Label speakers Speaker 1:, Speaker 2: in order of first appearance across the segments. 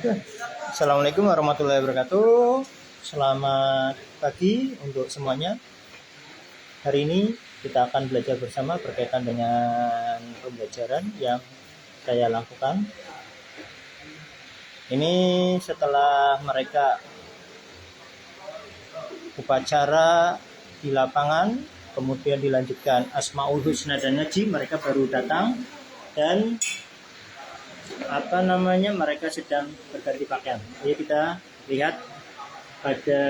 Speaker 1: Assalamualaikum warahmatullahi wabarakatuh. Selamat pagi untuk semuanya. Hari ini kita akan belajar bersama berkaitan dengan pembelajaran yang saya lakukan. Ini setelah mereka upacara di lapangan, kemudian dilanjutkan Asmaul Husna dan Ngaji, mereka baru datang dan mereka sedang berganti pakaian. Ayo kita lihat pada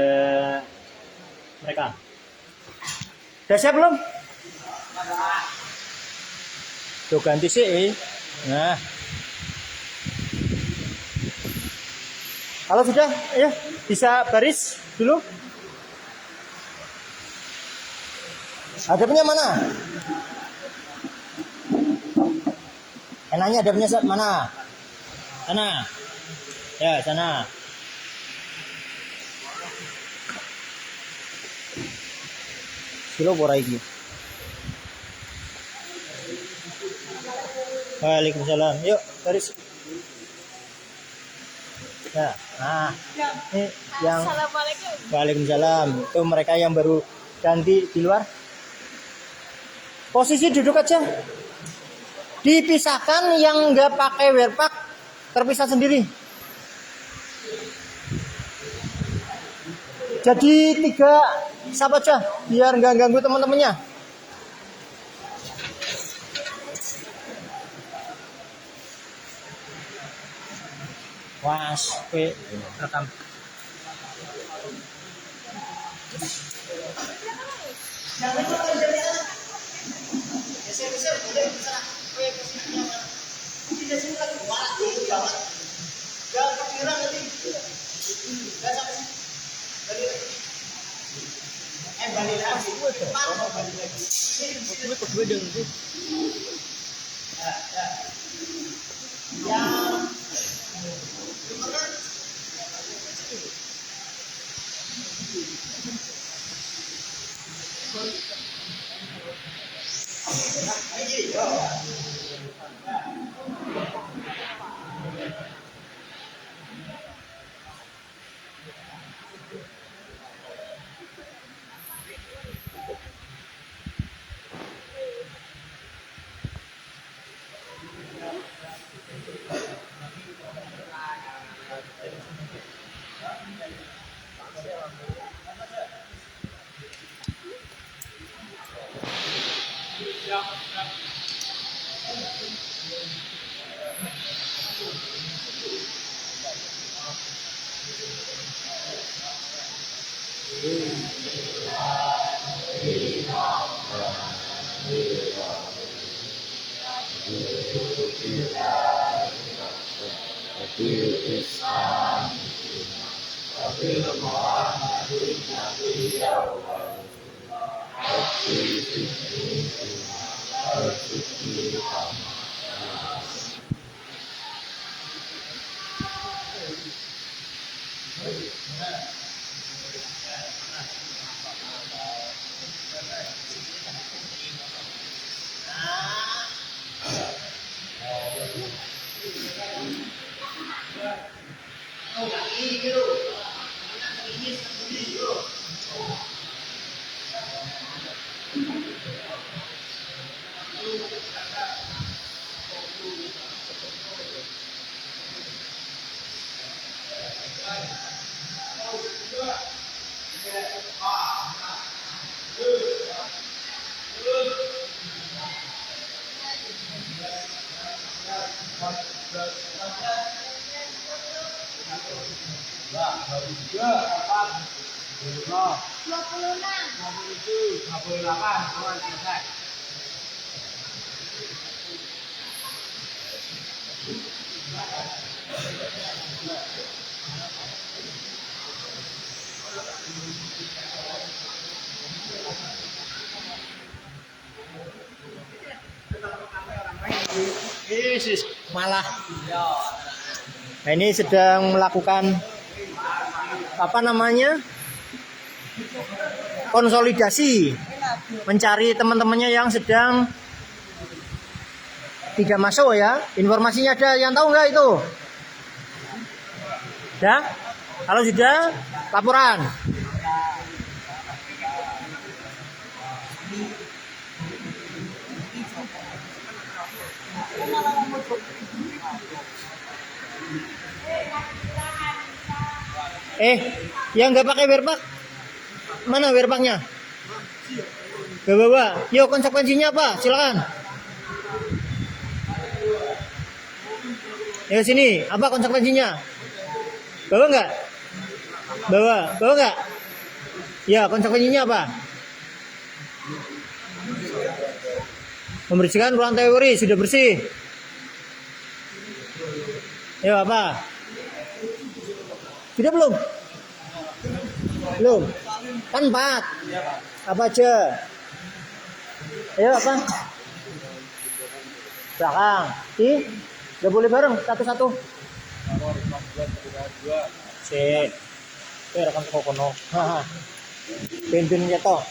Speaker 1: mereka. Udah siap belum? Tuh ganti sih. Nah, kalau sudah, ya bisa baris dulu. Hadapnya mana? Enaknya hadapnya mana? Sana. Ya, sana. Silo borai iki. Waalaikumsalam. Yuk, baris. Ya, nah. Ini yang
Speaker 2: Assalamualaikum.
Speaker 1: Waalaikumsalam. Itu mereka yang baru ganti di luar. Posisi duduk aja. Dipisahkan yang nggak pakai wear pack terpisah sendiri. Jadi 3 sab aja biar nggak ganggu teman-temannya. Was, rekam. Malah. Nah, ini sedang melakukan konsolidasi, mencari teman-temannya yang sedang tidak masuk ya. Informasinya ada yang tahu nggak itu? Ya? Kalau sudah, laporan. Yang nggak pakai wearpack, mana wearpacknya? Ke bawah. Yuk, konsekuensinya apa? Silakan. Ya sini, apa konsekuensinya? Bawa nggak? Bawa nggak? Ya, konsekuensinya apa? Membersihkan ruang teori, sudah bersih. Ya, apa? Sudah belum? Belum. Kan 4. Apa aja? Ayo, apa? Belakang. Udah boleh bareng, satu-satu. Sip. Rekam toko kono. Haha. Ben-ben nyetok.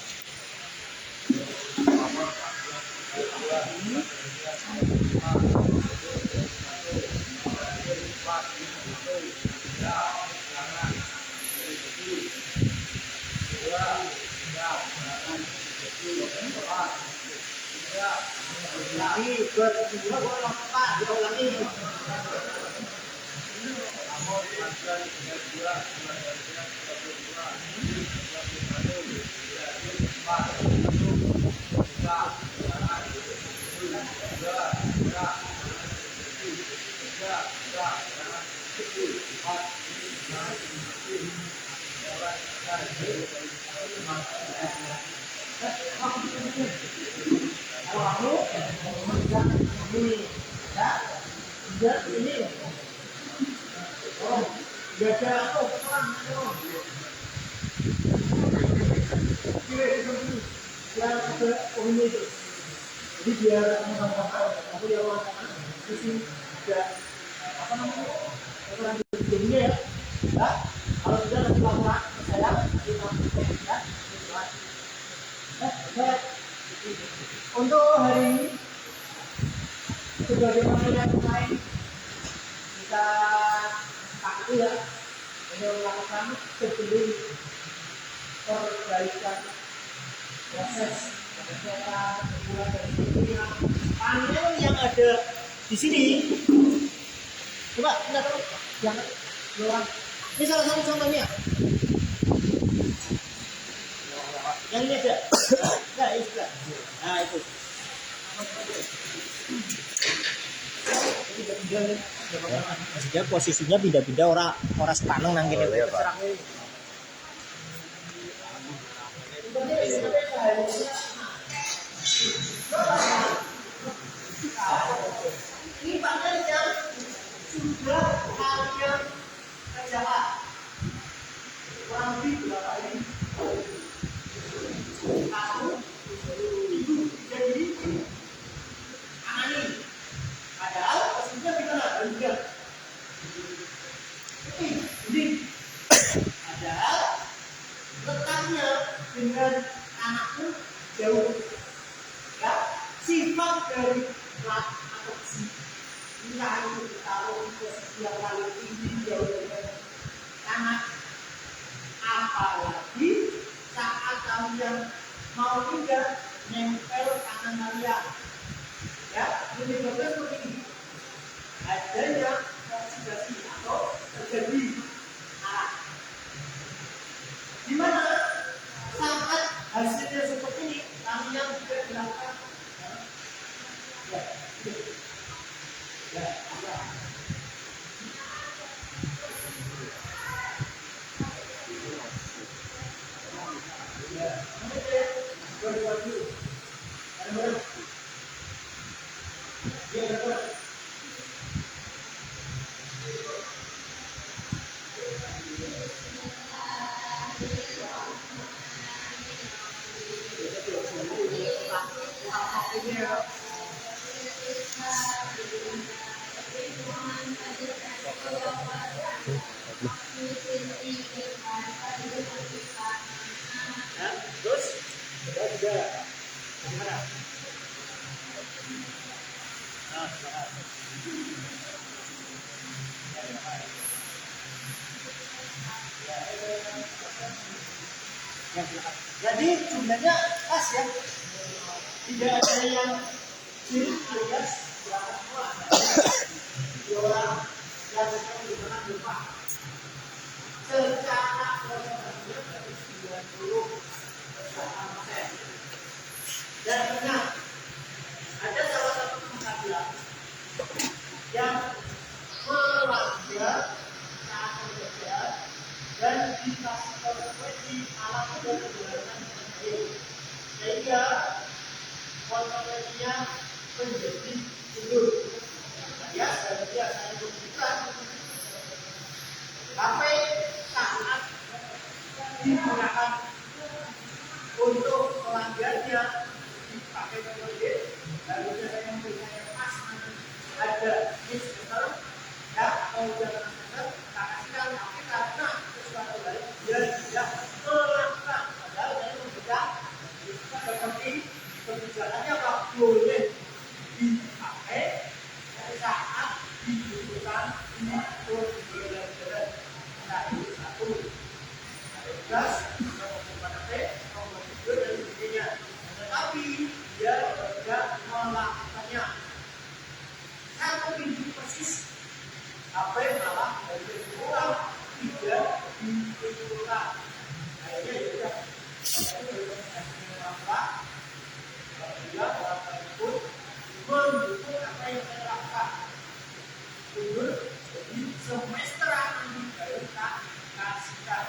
Speaker 1: Jadi biar aku yang sisi tidak apa namanya orang jadinya ya. Ya, kalau sudah nanti laporan saya ya. Untuk hari ini sebagaimana yang lain kita pakai ya untuk melakukan sebelum perbaikan proses panel yang ada di sini. Coba lihat yang luar. Ini salah satu contohnya. Yang ini ada. Nah, itu. Nah, itu. Maksudnya posisinya pindah-pindah orang sepaneng nang kene wae. Ini panel yang sudah kalian kerjakan kurang lebih berapa ini? Satu, jadi anani. Padahal posisinya kita nggak berubah. Ini padahal letaknya dengan anakku jauh. Ya, sifat dari plat atau si entah itu ditaruh posisi yang paling tinggi jauh dari anak, apalagi saat kalian mau pindah nempel kanan kalian. Ya, lebih bagus seperti ini. Adanya oksidasi atau terjadi arah. Di mana saat hasilnya seperti ini, kalian juga dilakukan. Ya, silakan. Jadi jumlahnya pas ya, tidak ada yang kiri alias belakang semua. Dua orang yang menggunakan lupa. Secara prosentasenya dari 90%. Dan benar, ada salah satu pengadilan yang melanggar saat bekerja dan dikasih konsekuensi alat dan perjalanan sehingga konsekuensinya menjadi mundur. Ya, saya tunjukkan HP saat digunakan untuk melanggarnya dipakai metode lalu saya memberikan yang pas ada mister ya atau jangan mister kasihkan tapi karena sesuatu lain dia tidak melakukan padahal saya memberikan seperti kebijakannya apa boleh dipakai saat dibutuhkan untuk jalan-jalan satu gas dan sebagainya, tetapi dia tidak melakukannya. Saya tunjuk persis apa yang salah dari orang tidak ditunjukkan. Akhirnya juga dia orang tersebut mendukung apa yang saya lakukan. Mundur jadi semester akan baru kasihkan.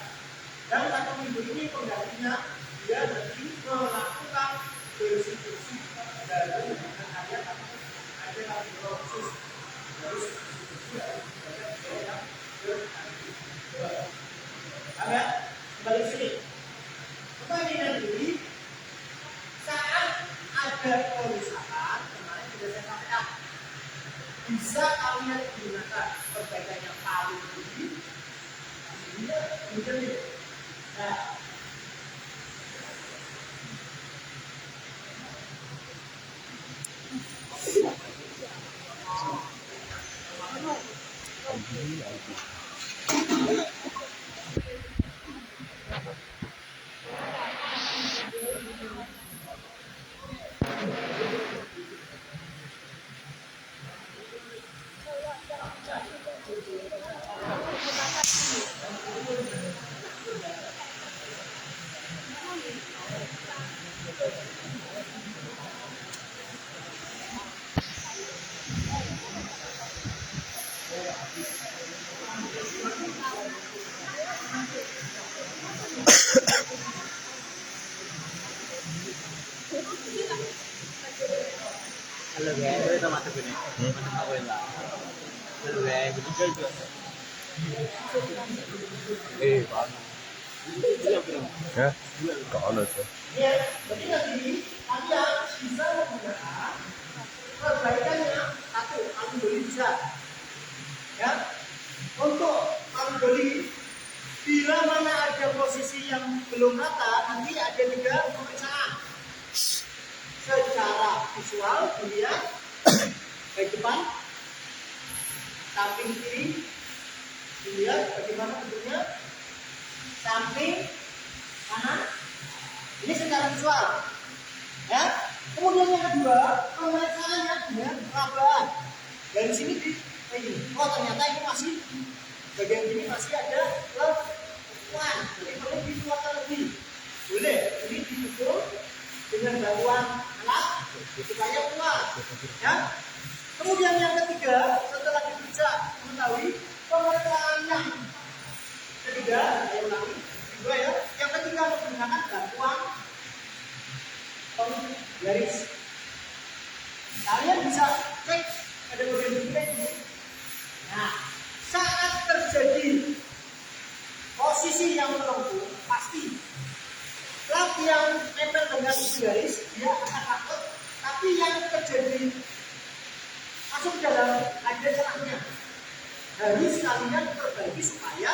Speaker 1: Dan satu minggu ini penggantinya dia nanti melakukan bersih-bersih dari dengan ada khusus harus bersih-bersih yang ada kembali sini. Kembali nanti saat ada kerusakan kemarin sudah saya sampaikan bisa kalian gunakan perbaikan yang paling tinggi sehingga menjadi nah halo guys, kita masuk ini. Apa ya? Halo guys, betul juga.
Speaker 2: Pak. Ya, kalau tuh.
Speaker 1: Ya, jadi nanti Anda bisa menggunakan perbaikannya satu kali beli bisa. Ya, untuk kali beli bila mana ada posisi yang belum rata, nanti ada tiga pemeriksaan. Secara visual dilihat baik depan, samping kiri, dilihat bagaimana bentuknya, samping kanan. Ini secara visual, ya. Kemudian yang kedua, pemeriksaannya dengan perabaan. Dari sini di ini, oh ternyata ini masih bagian ini masih ada lekuan, jadi perlu dikeluarkan lebih. Boleh, ini dipukul dengan bantuan alat supaya keluar, ya. Kemudian yang ketiga, setelah diperiksa mengetahui pemeriksaan yang ketiga, saya ulangi, kedua ya. Yang ketiga menggunakan bantuan garis. Kalian bisa cek ada bagian ini. Nah, saat terjadi posisi yang melengkung, pasti plat yang nempel dengan garis dia akan takut, tapi yang terjadi masuk dalam ada celahnya. Harus kalian perbaiki supaya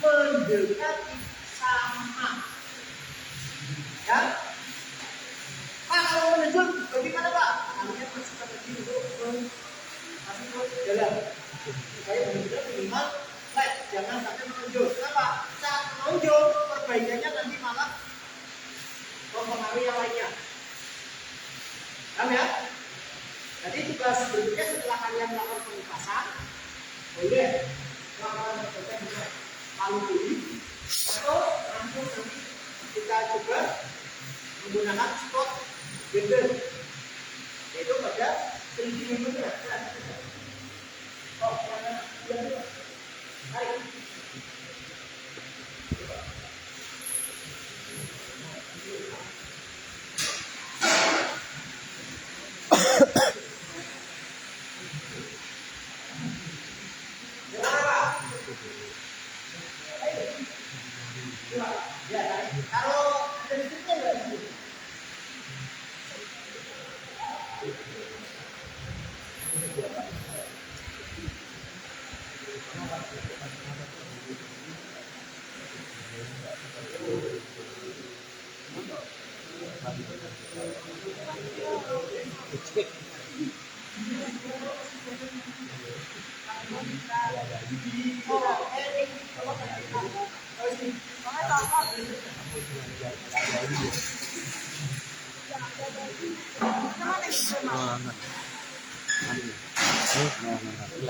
Speaker 1: mendekati sama. Ya, Pak kalau menunjuk bagaimana Pak? Kalian masukkan lagi untuk masuk ke dalam supaya benar-benar minimal jangan sampai menonjol. Kenapa? Saat menonjol perbaikannya nanti malah mempengaruhi yang lainnya. Paham ya? Jadi tugas berikutnya setelah kalian melakukan pengepasan, boleh melakukan perbaikan dengan palu kuli atau langsung nanti kita coba menggunakan spot gender, yaitu pada 3D membernya. Oh, yang baik. Kalau ada listriknya nggak di sini?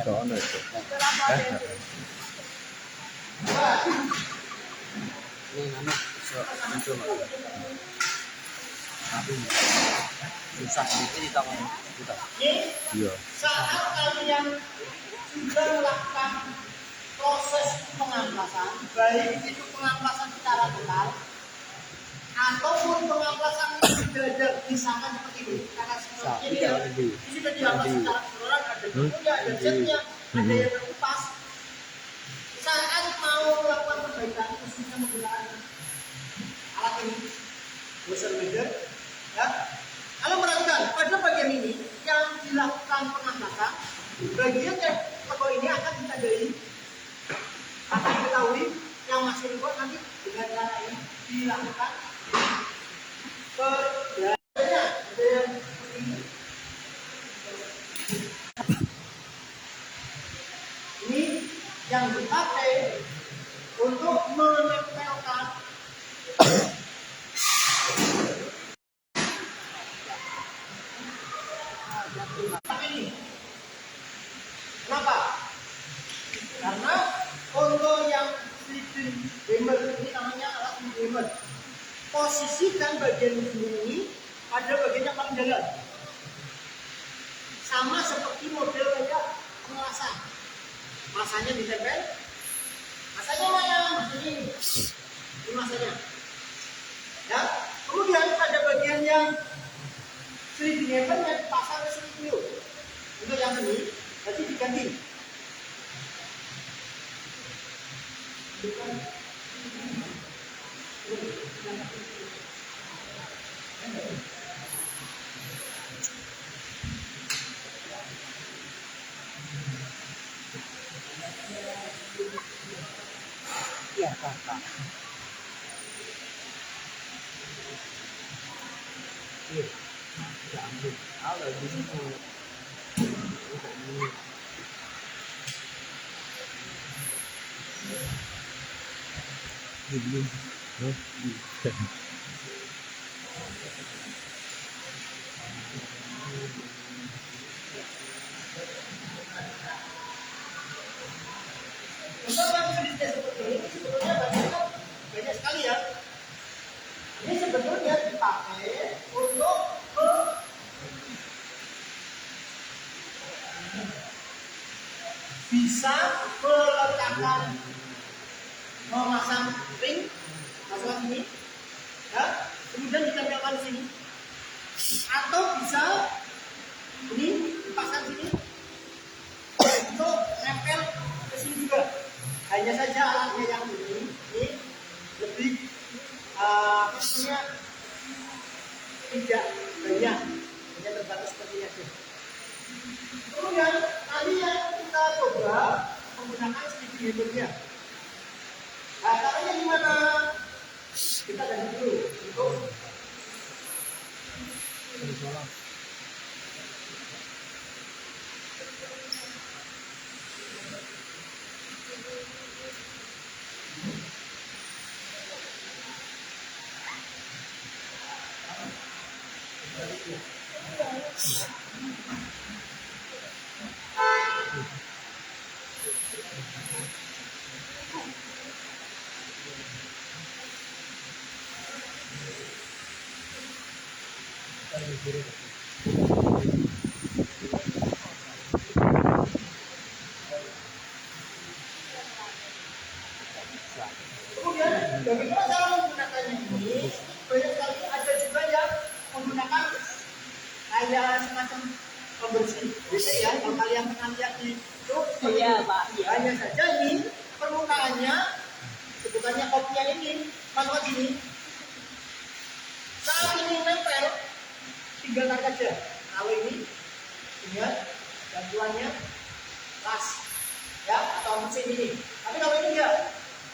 Speaker 2: Soalnya itu.
Speaker 3: Susah kita ngomong kita.
Speaker 2: Iya.
Speaker 1: Saat kalian sudah melakukan proses pengamplasan, baik itu pengamplasan secara total ataupun pengamplasan sudah misalkan seperti ini, karena seperti ini ya, ini sudah diamplas secara keseluruhan, ada bukunya, ada setnya, ada yang terupas. Saat mau melakukan perbaikan, khususnya menggunakan alat ini, buzzer measure, ya. Kalau perhatikan pada bagian ini yang dilakukan pengamplasan, bagian yang teko ini akan ditandai, akan diketahui yang masih ribuan nanti dengan cara ini dilakukan perbaikannya. Ada yang seperti ini. Ini yang dipakai untuk menempelkan ini. Kenapa? Karena untuk yang sleeping hammer ini namanya alat sleeping hammer. Posisikan bagian ini pada bagian yang paling dalam. Sama seperti model kayak pengelasan. Masanya ditempel. Masanya mana? Masanya ini. Ini masanya. Ya. Kemudian pada bagian yang sleeping hammer yang dipasang ke sini. Untuk yang ini nanti diganti.
Speaker 3: Iya, kakak. Iya. Ya ampun. Kalau di situ. Belum.
Speaker 1: Untuk yang jenisnya seperti ini sebetulnya banyak sekali ya. Ini sebetulnya dipakai untuk bisa meletakkan, memasang ring, masukkan sini, ya, kemudian ditempelkan sini, atau bisa ini dipasang sini untuk nempel ke sini juga. Hanya saja alatnya yang ini lebih maksudnya tidak banyak, hanya terbatas seperti ini aja. Kemudian tadi yang kita coba menggunakan sleeping hammernya. Nah, caranya gimana? Kita ganti dulu untuk
Speaker 3: Kemudian bagaimana cara menggunakannya ini? Banyak sekali ada juga yang menggunakan kayak semacam pembersih. Biasanya ya, kalau kalian pernah lihat di itu,
Speaker 4: Iya, Pak. Iya.
Speaker 3: hanya saja ini permukaannya, sebutannya kopinya ini, masuk ke sini. Saat ini nempel, tinggal tarik aja. Kalau ini, ingat, bantuannya las, ya, atau mesin ini. Tapi kalau ini enggak,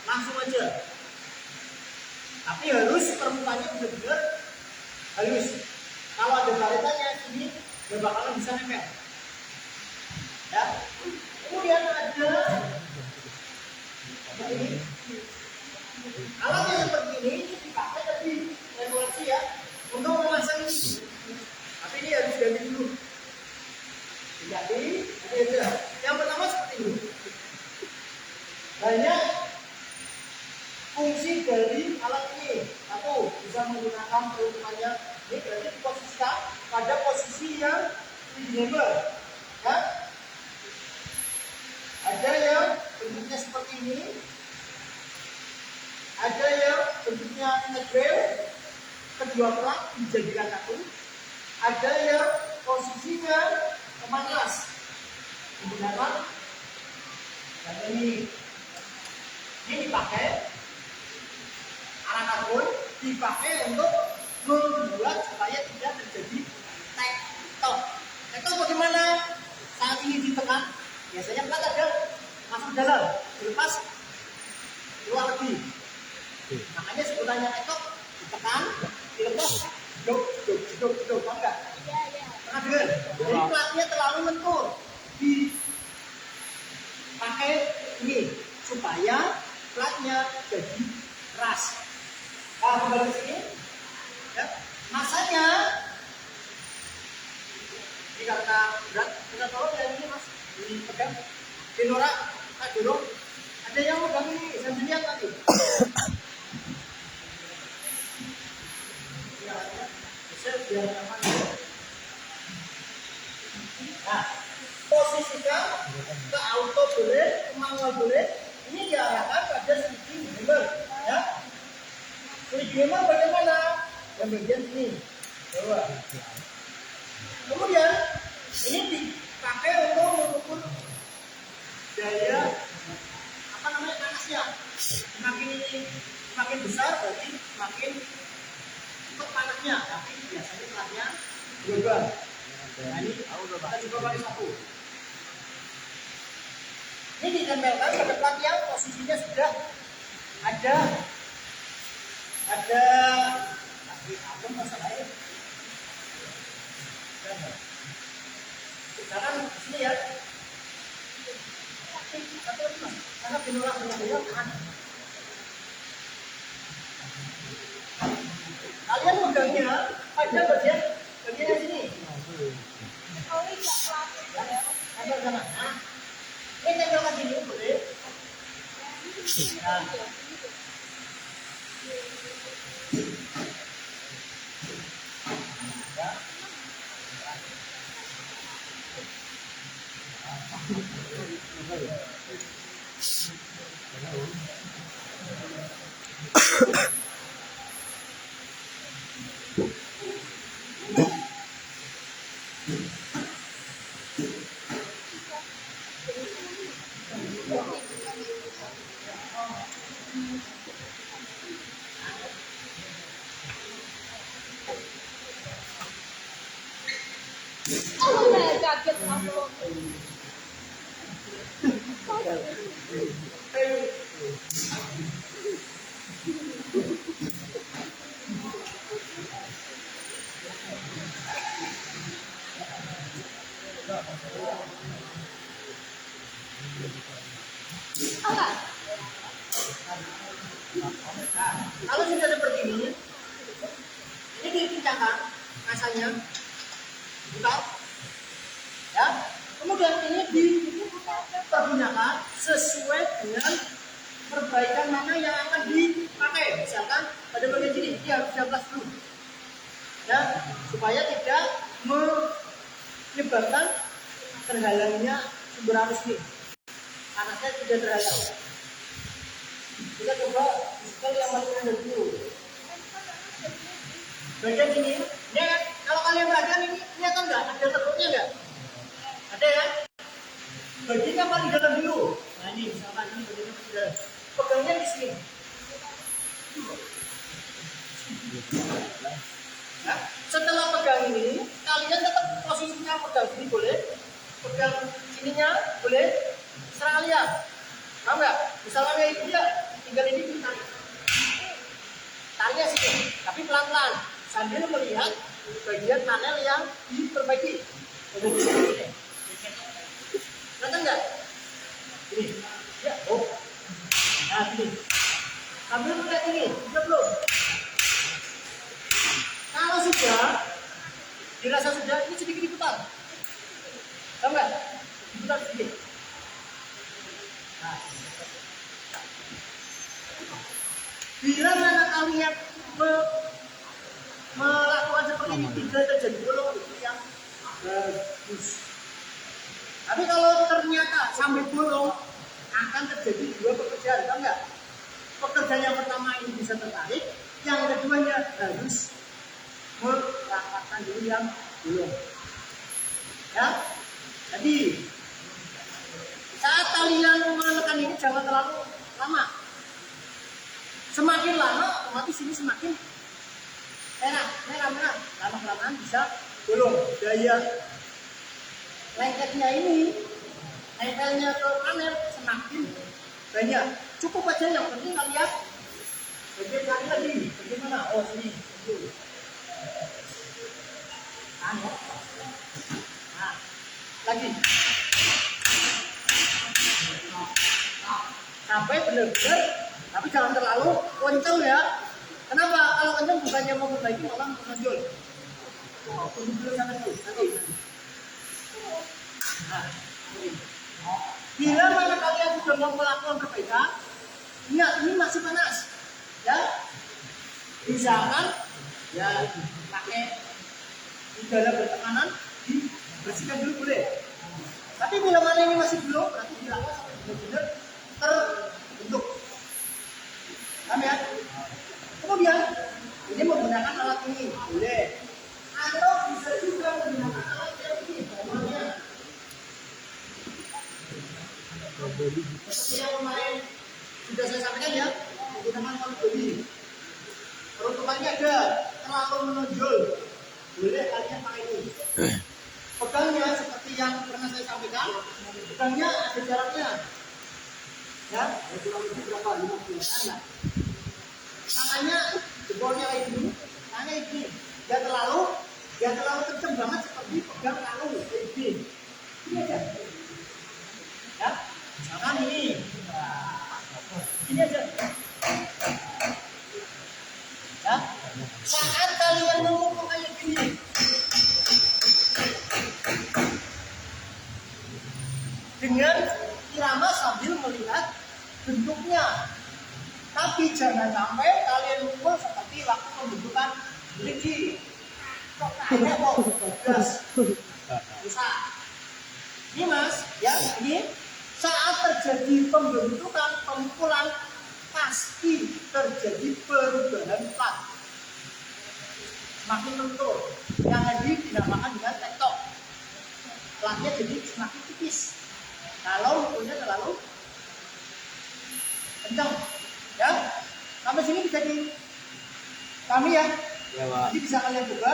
Speaker 3: langsung aja. Tapi harus permukaannya benar-benar halus. Kalau ada baretannya ini nggak bakalan bisa nempel. Ya. Kemudian ada ini. Alat yang seperti ini dipakai tadi regulasi ya untuk memasang ini. Tapi ini harus ganti dulu. Jadi aja. Yang pertama seperti ini. Banyak fungsi dari alat ini. Satu, bisa menggunakan peruntukannya. Ini berarti diposisikan pada posisi yang reasonable. Ya. Ada yang bentuknya seperti ini. Ada yang bentuknya negril, kedua plat dijadikan satu. Ada yang posisinya pemanas menggunakan dan ini dipakai alat karbon dipakai untuk membuat supaya tidak terjadi tektok. Tektok bagaimana? Saat ini ditekan, biasanya plat ada masuk dalam, dilepas keluar lagi. Makanya sebutannya tektok, ditekan, dilepas, dok, enggak? Pernah dengar? Jadi platnya terlalu lentur, dipakai ini supaya platnya jadi keras. Nah, kembali ke sini, ya. Masanya ini karena berat, kita tolong yang ini mas, dipegang, dinorak, dorong. Ada yang megang ini, sambil lihat tadi. Biar aman. Nah, posisikan ke auto boleh, ke manual boleh. Ini diarahkan pada switching hammer, ya. Switching hammer bagaimana? Yang bagian sini, bawah. Kemudian ini dipakai untuk mengukur daya apa namanya panasnya. Semakin besar berarti semakin cepat panasnya. Tapi biasanya panasnya berubah. Nah ini kita coba pakai satu. Ini ditempelkan pada plat yang posisinya sudah ada apa masalahnya? Sekarang di sini ya. Satu lagi mas, karena penolak penolak tahan. Kalian megangnya pada bagian sini.
Speaker 4: Oh iya, Pak.
Speaker 3: Tempel sana. Nah, ini tempelkan sini boleh. Nah.
Speaker 4: Oh, kaget aku.
Speaker 3: Kalau sudah seperti ini dikencangkan kasanya, buka, ya. Kemudian ini dipergunakan sesuai dengan perbaikan mana yang akan dipakai. Misalkan pada bagian sini dia harus 12 dulu, ya, supaya tidak menyebabkan terhalangnya sumber arus ini. Anaknya tidak terhalang. Kita coba sekali yang paling rendah dulu. Bagian sini, ya kan? Kalau kalian perhatikan ini, kelihatan nggak? Ada tertutup nggak? Ada ya? Bagian yang paling dalam dulu. Nah ini, misalkan ini bagian yang paling dalam. Pegangnya di sini. Nah, setelah pegang ini, kalian tetap posisinya pegang sini boleh, pegang sininya boleh, serang lihat. Paham nggak? Misalnya itu ya, tinggal ini ditarik. Tariknya sini, tapi pelan-pelan sambil melihat bagian panel yang diperbaiki. Kelihatan nggak? Ini, ya, oh, nah ini. Sambil melihat ini, sudah belum? Kalau sudah, dirasa sudah, ini sedikit diputar. Tahu nggak? Diputar sedikit. Nah. Bila mana kalian melakukan seperti ini tidak terjadi bolong, itu yang bagus. Tapi kalau ternyata sampai bolong, akan terjadi dua pekerjaan, tahu nggak? Pekerjaan yang pertama ini bisa tertarik, yang keduanya harus merapatkan dulu yang bolong. Ya, jadi saat kalian menekan ini jangan terlalu lama. Semakin lama otomatis ini semakin merah, lama-kelamaan bisa bolong. Daya lengketnya ini, nempelnya ke panel semakin banyak. Cukup aja yang penting kalian bagian kali lagi. Bagaimana? Oh sini. Nah, lagi. Sampai benar-benar, tapi jangan terlalu kencang ya. Kenapa? Kalau kencang bukannya mau memperbaiki, malah menonjol. Tunggu dulu sampai dulu. Nanti. Nah, ini. Bila mana kalian sudah mau melakukan perbaikan, ingat ini masih panas, ya. Misalkan, ya pakai udara bertekanan, dibersihkan dulu boleh. Tapi bila mana ini masih belum, berarti dilakukan sampai benar-benar terbentuk. Paham ya? Kemudian ini menggunakan alat ini boleh, atau bisa juga menggunakan alat yang ini. Seperti yang kemarin sudah saya sampaikan ya, menggunakan alat bodi. Peruntukannya ada terlalu menonjol, boleh kalian pakai ini. Pegangnya seperti yang pernah saya sampaikan, pegangnya ada jaraknya. Ya, kurang lebih berapa? 50 lah. Tangannya jempolnya kayak gini, tangannya ini. Dia terlalu kenceng banget seperti pegang kalung kayak gini. Ini aja. Ya, misalkan ini. Ini aja. Ya, saat kalian memukul kayak gini, dengan irama sambil melihat bentuknya. Tapi jangan sampai kalian mukul seperti waktu pembentukan lagi. Kok kayaknya kok gas. Bisa. Ini mas, ya ini saat terjadi pembentukan pemukulan pasti terjadi perubahan plat. Semakin lentur. Yang tadi dinamakan dengan tektok. Platnya jadi semakin tipis. Kalau mukulnya terlalu kencang, ya, sampai sini bisa kami ya, jadi bisa kalian coba.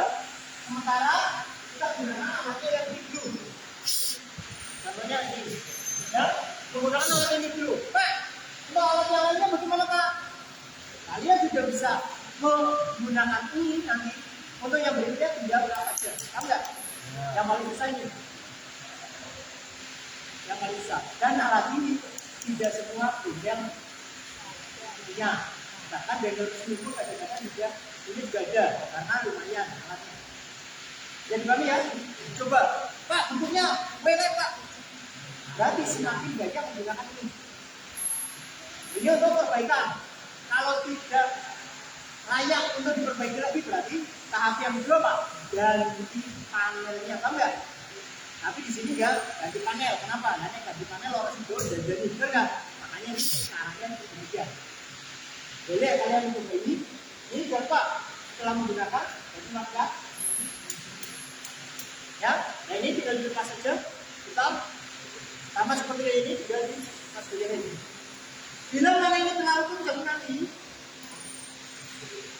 Speaker 3: Sementara kita gunakan alatnya yang ini dulu, contohnya ini, ya, menggunakan alat ini dulu. Pak, untuk alat yang lainnya bagaimana Pak? Kalian juga bisa menggunakan ini nanti. Untuk yang berikutnya tinggal berapa aja, paham nggak? Yang paling besar ini. Yang paling besar, dan alat ini tidak semua yang punya, bahkan dari seminggu kadang-kadang juga ini juga ada karena lumayan alatnya. Jadi kami ya, coba, Pak, bentuknya WT Pak. Berarti semakin banyak menggunakan ini. Ini untuk perbaikan. Kalau tidak layak untuk diperbaiki lagi berarti tahap yang kedua Pak, ganti panelnya, paham nggak? Tapi di sini ya ganti panel. Kenapa? Karena ganti panel orang itu dan jadi benar nggak? Makanya ini caranya demikian. Boleh kalian mencoba ini. Ini jangan Pak, setelah menggunakan ganti maka. Ya, nah ini tinggal dilepas saja. Kita sama seperti ini tinggal dilepas bagian ini. Bila mana ini terlalu kencang nanti,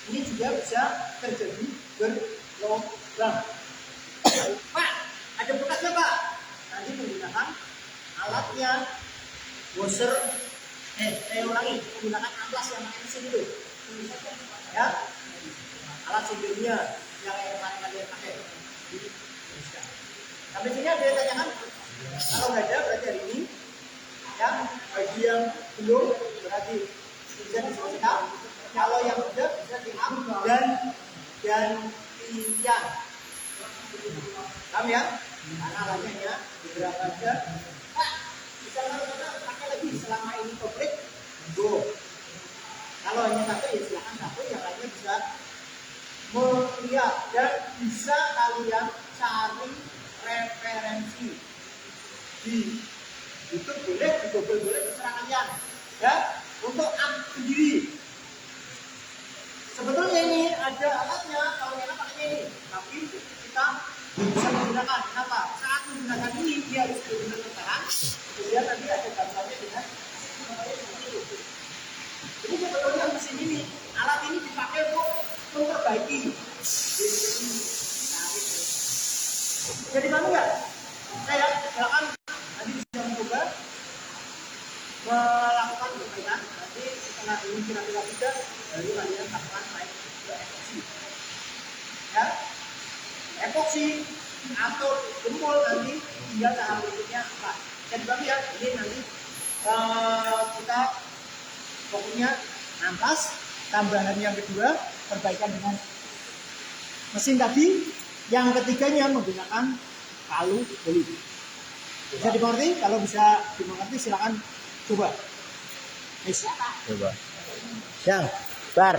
Speaker 3: ini juga bisa terjadi berlubang. Pak, ada bekasnya Pak. Nanti menggunakan alatnya washer. Ulangi, menggunakan amplas yang pakai mesin itu. Ya, alat sindirnya yang kemarin kalian pakai. Sampai sini ada yang tanyakan? Kalau nggak ada berarti hari ini. Ya, bagi yang belum berarti bisa diselesaikan. Kalau yang sudah bisa diambil dan pilihan. Paham ya? Karena alatnya beberapa aja. Pak, bisa kita pakai lagi selama ini komplit. Go. Kalau hanya satu ya silakan satu, yang lainnya bisa melihat dan bisa kalian cari referensi di YouTube boleh, di Google boleh, terserah kalian. Ya, untuk app sendiri. Sebetulnya ini ada alatnya, kalau kita pakainya ini, tapi kita bisa menggunakan. Kenapa? Saat menggunakan ini dia harus benar-benar tertahan. Kemudian nanti ada gambarnya dengan ini sebetulnya mesin ini, alat ini dipakai untuk memperbaiki. Jadi kamu nggak? Saya silakan nanti bisa mencoba melakukan perbaikan. Nanti setelah ini kira-kira bisa, baru kalian lakukan naik ke epoksi. Ya, epoksi atau gempol nanti tinggal tahap berikutnya apa? Jadi kami ya, ini nanti kita pokoknya amplas, tambahan yang kedua perbaikan dengan mesin tadi, yang ketiganya menggunakan palu beli. Bisa dimengerti? Kalau bisa dimengerti silakan coba.
Speaker 2: Coba.
Speaker 1: Yang bar.